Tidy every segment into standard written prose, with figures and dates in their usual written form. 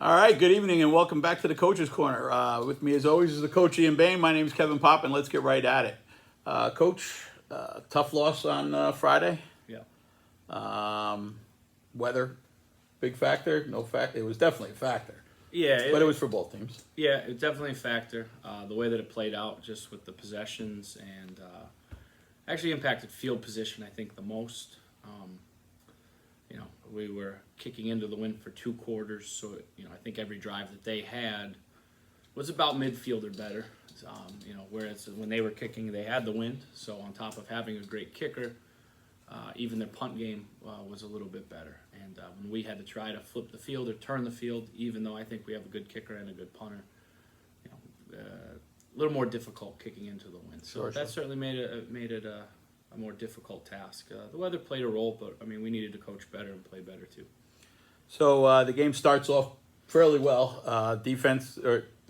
All right, good evening and welcome back to the Coach's Corner. With me as always is the coach Ian Bain. My name is Kevin Pop and let's get right at it. Coach, tough loss on Friday. Yeah. Weather, big factor? No factor? It was definitely a factor, Yeah, but it was for both teams. yeah, it's definitely a factor. The way that it played out, just with the possessions, and actually impacted field position, I think, the most. We were kicking into the wind for 2 quarters, so I think every drive that they had was about midfield or better. Whereas when they were kicking, they had the wind. So on top of having a great kicker, even their punt game was a little bit better. And when we had to try to flip the field or turn the field, even though I think we have a good kicker and a good punter, a little more difficult kicking into the wind. So that certainly made it a more difficult task. The weather played a role, but we needed to coach better and play better too. So the game starts off fairly well. Defense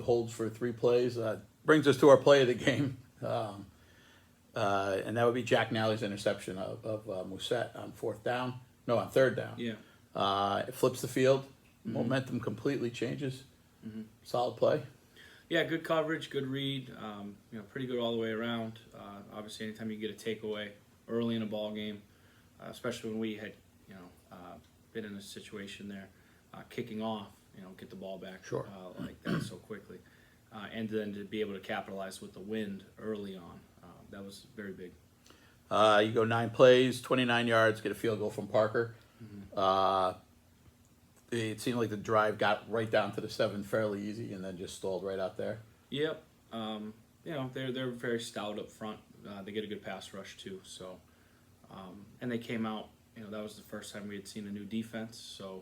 holds for 3 plays. Brings us to our play of the game. And that would be Jack Nally's interception of Musette on 4th down. No, on 3rd down. Yeah. It flips the field. Momentum completely changes. Solid play. Yeah, good coverage, good read. Pretty good all the way around. Obviously, anytime you get a takeaway early in a ball game, especially when we had been in a situation there, kicking off, get the ball back like that so quickly, and then to be able to capitalize with the wind early on, that was very big. You go 9 plays, 29 yards, get a field goal from Parker. It seemed like the drive got right down to the 7 fairly easy and then just stalled right out there. Yep. They're very stout up front. They get a good pass rush too. So, and they came out. That was the first time we had seen a new defense. So,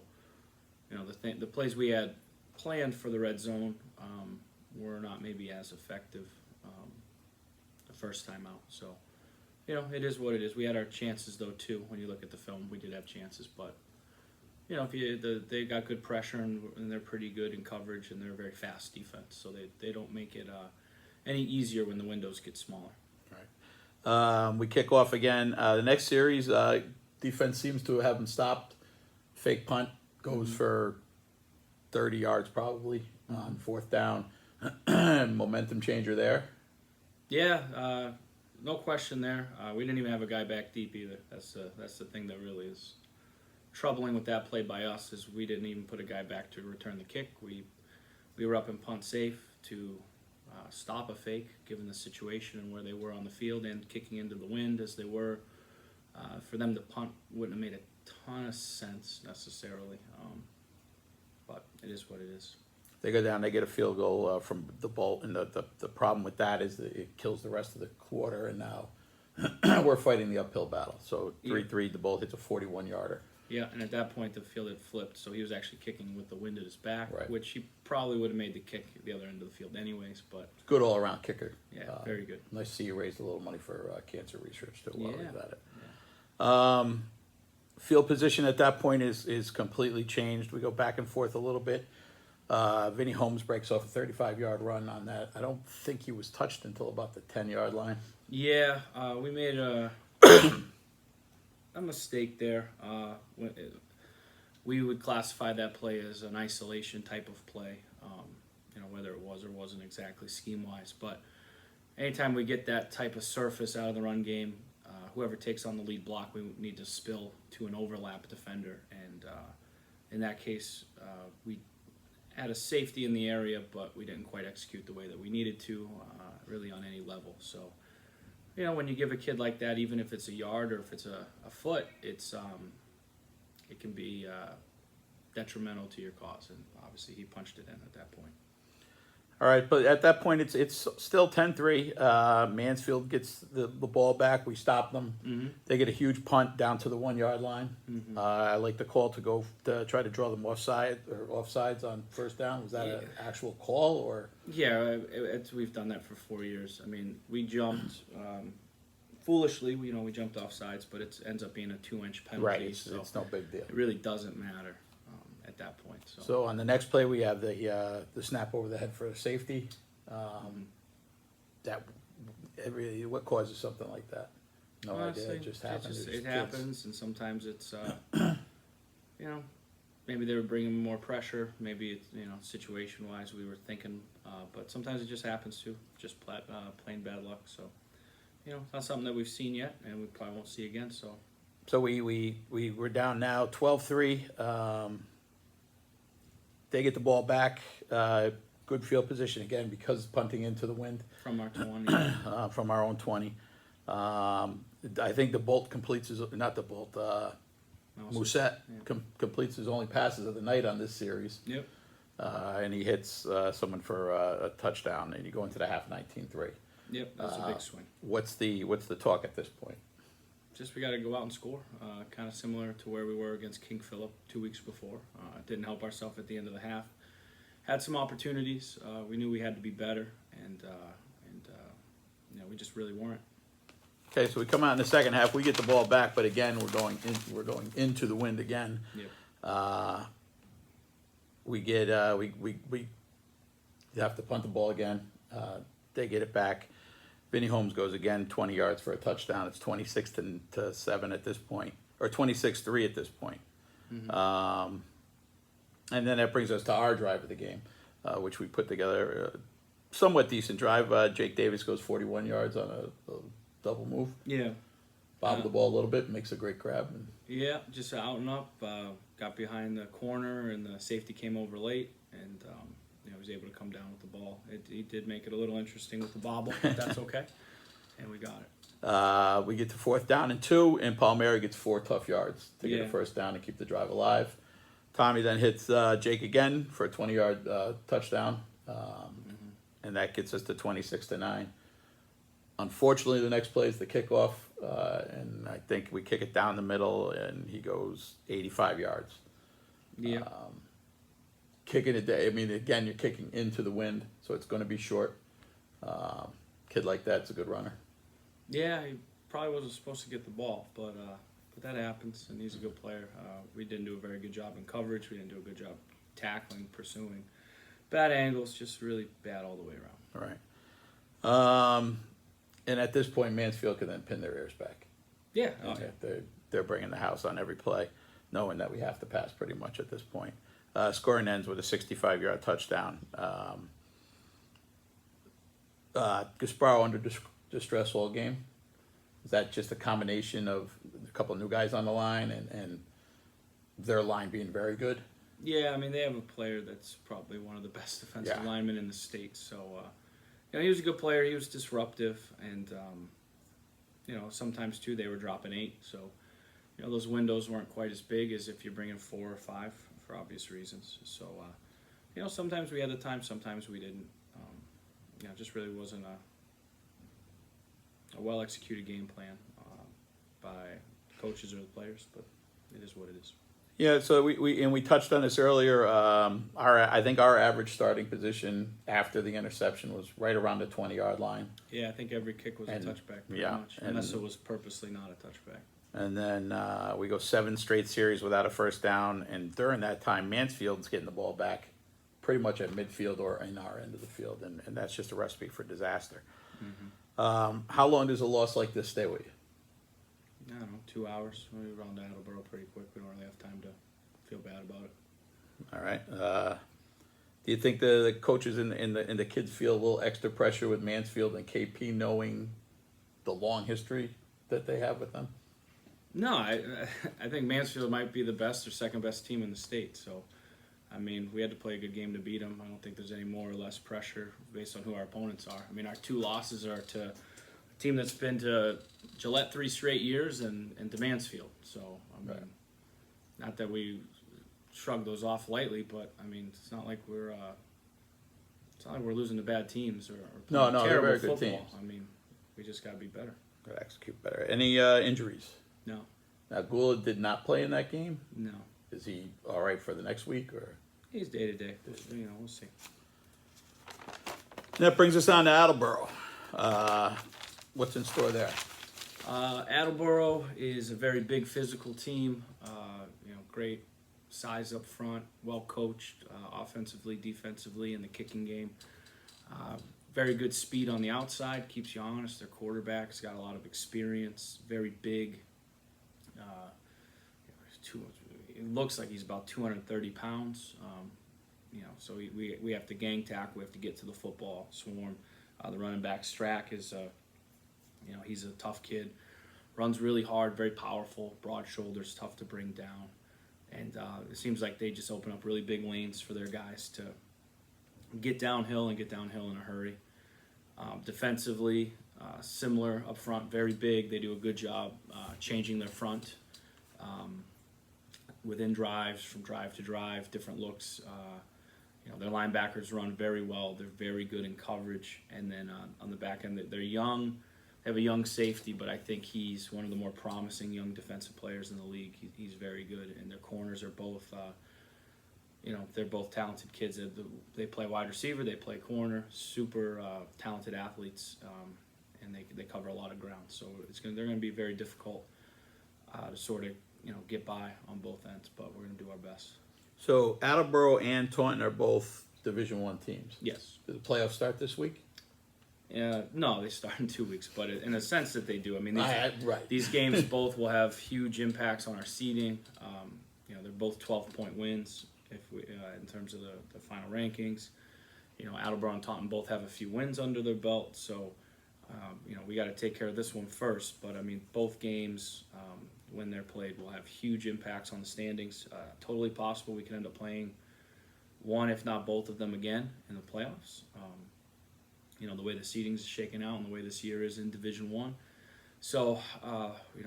the plays we had planned for the red zone were not maybe as effective the first time out. So, it is what it is. We had our chances though too. When you look at the film, we did have chances, but they got good pressure and they're pretty good in coverage and they're a very fast defense. So they don't make it any easier when the windows get smaller. Right. We kick off again. The next series, defense seems to have them stopped. Fake punt goes for 30 yards probably on 4th down. Momentum changer there. Yeah, no question there. We didn't even have a guy back deep either. That's the thing that really is troubling with that play by us, is we didn't even put a guy back to return the kick. We were up in punt safe to stop a fake, given the situation and where they were on the field and kicking into the wind as they were. For them to punt wouldn't have made a ton of sense necessarily, but it is what it is. They go down, they get a field goal from the Bolt, and the problem with that is that it kills the rest of the quarter, and now we're fighting the uphill battle. So 3-3, the Bolt hits a 41-yarder. Yeah, and at that point the field had flipped, so he was actually kicking with the wind at his back, right, which he probably would have made the kick the other end of the field anyways. But good all-around kicker. Yeah, very good. Nice to see you raised a little money for cancer research too while we've at it. Yeah. Field position at that point is completely changed. We go back and forth a little bit. Vinny Holmes breaks off a 35-yard run on that. I don't think he was touched until about the 10-yard line. Yeah, we made a mistake there. We would classify that play as an isolation type of play, whether it was or wasn't exactly scheme-wise. But anytime we get that type of surface out of the run game, whoever takes on the lead block, we need to spill to an overlap defender. And in that case, we had a safety in the area, but we didn't quite execute the way that we needed to, really on any level. So, when you give a kid like that, even if it's a yard or if it's a foot, it can be detrimental to your cause. And obviously he punched it in at that point. All right, but at that point, it's still 10-3. Mansfield gets the ball back. We stop them. Mm-hmm. They get a huge punt down to the 1-yard line. Mm-hmm. I like the call to go to try to draw them offsides on 1st down. Was that an actual call or? Yeah, we've done that for 4 years. We jumped foolishly. We jumped offsides, but it ends up being a 2-inch penalty. Right, it's no big deal. It really doesn't matter at that point. So on the next play, we have the snap over the head for a safety. What causes something like that? No idea. It just happens. It happens, and sometimes it's maybe they were bringing more pressure. Maybe it's, situation wise we were thinking, but sometimes it just happens too. Just plain bad luck. So, it's not something that we've seen yet, and we probably won't see again. So we were down now 12-3. They get the ball back. Good field position again because punting into the wind From our 20. from our own 20. I think the Bolt completes his, not the Bolt, Mousset completes his only passes of the night on this series. Yep. And he hits someone for a touchdown, and you go into the half 19-3. Yep, that's a big swing. What's the talk at this point? Just we got to go out and score. Kind of similar to where we were against King Philip 2 weeks before. Didn't help ourselves at the end of the half. Had some opportunities. We knew we had to be better, and we just really weren't. Okay, so we come out in the second half. We get the ball back, but again, we're going into the wind again. Yep. We get we have to punt the ball again. They get it back. Vinny Holmes goes again, 20 yards for a touchdown. It's 26-7 at this point, or 26-3 at this point. Mm-hmm. And then that brings us to our drive of the game, which we put together. Somewhat decent drive. Jake Davis goes 41 yards on a double move. Yeah. Bobbled the ball a little bit, makes a great grab. Yeah, just out and up. Got behind the corner, and the safety came over late, and was able to come down with the ball. He did make it a little interesting with the bobble, but that's okay. And we got it. We get to 4th down and 2, and Palmieri gets 4 tough yards to get a first down and keep the drive alive. Tommy then hits Jake again for a 20-yard touchdown, and that gets us to 26-9. Unfortunately, the next play is the kickoff, and I think we kick it down the middle, and he goes 85 yards. Yeah. Kicking it, I mean, again, you're kicking into the wind, so it's going to be short. Kid like that's a good runner. Yeah, he probably wasn't supposed to get the ball, but that happens, and he's a good player. We didn't do a very good job in coverage. We didn't do a good job tackling, pursuing. Bad angles, just really bad all the way around. All right. And at this point, Mansfield can then pin their ears back. Yeah. They're bringing the house on every play, knowing that we have to pass pretty much at this point. Scoring ends with a 65-yard touchdown. Gasparo under distress all game. Is that just a combination of a couple of new guys on the line and their line being very good? Yeah, I mean, they have a player that's probably one of the best defensive linemen in the state. So, he was a good player. He was disruptive, and sometimes too they were dropping 8. So, those windows weren't quite as big as if you're bringing 4 or 5 for obvious reasons. So, sometimes we had the time, sometimes we didn't. It just really wasn't a well-executed game plan by coaches or the players, but it is what it is. Yeah, so we touched on this earlier. I think our average starting position after the interception was right around the 20-yard line. Yeah, I think every kick was a touchback, pretty much, unless it was purposely not a touchback. And then we go 7 straight series without a first down, and during that time, Mansfield's getting the ball back pretty much at midfield or in our end of the field, and that's just a recipe for disaster. Mm-hmm. How long does a loss like this stay with you? I don't know, 2 hours. We run to Attleboro pretty quick. We don't really have time to feel bad about it. All right. Do you think the coaches and the kids feel a little extra pressure with Mansfield and KP knowing the long history that they have with them? No, I think Mansfield might be the best or second best team in the state. So, I mean, we had to play a good game to beat them. I don't think there's any more or less pressure based on who our opponents are. I mean, our 2 losses are to team that's been to Gillette 3 straight years and to Mansfield. So, I mean, not that we shrug those off lightly, but I mean, it's not like we're losing to bad teams or no, they're very football. good teams. I mean, we just got to be better. Gotta execute better. Any injuries? No. Now, Gould did not play in that game. No. Is he all right for the next week, or? He's day to day. We'll see. That brings us on to Attleboro. What's in store there? Attleboro is a very big physical team. Great size up front, well coached, offensively, defensively, in the kicking game. Very good speed on the outside, keeps you honest. Their quarterback's got a lot of experience, very big. it looks like he's about 230 pounds. So we have to gang tackle. We have to get to the football swarm. The running back Strack is, he's a tough kid. Runs really hard, very powerful, broad shoulders, tough to bring down. And it seems like they just open up really big lanes for their guys to get downhill and get downhill in a hurry. Defensively, similar up front, very big. They do a good job changing their front within drives, from drive to drive, different looks. Their linebackers run very well. They're very good in coverage. And then on the back end, they're young. They have a young safety, but I think he's one of the more promising young defensive players in the league. He's very good. And their corners are both, they're both talented kids. They play wide receiver, they play corner, super talented athletes, and they cover a lot of ground. So they're going to be very difficult to sort of get by on both ends, but we're going to do our best. So Attleboro and Taunton are both Division I teams. Yes. Do the playoffs start this week? No, they start in 2 weeks, but in a sense that they do. I mean, Right. these games both will have huge impacts on our seeding. They're both 12-point wins in terms of the final rankings. Attleboro and Taunton both have a few wins under their belt, so we got to take care of this one first. But I mean, both games, when they're played, will have huge impacts on the standings. Totally possible we could end up playing one, if not both of them again in the playoffs. The way the seeding's shaking out and the way this year is in Division I. So,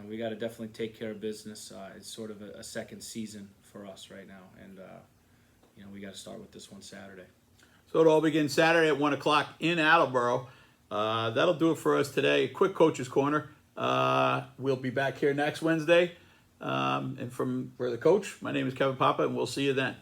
we got to definitely take care of business. It's sort of a second season for us right now, and we got to start with this one Saturday. So it all begins Saturday at 1 o'clock in Attleboro. That'll do it for us today. Quick Coach's Corner. We'll be back here next Wednesday. And for the coach, my name is Kevin Papa, and we'll see you then.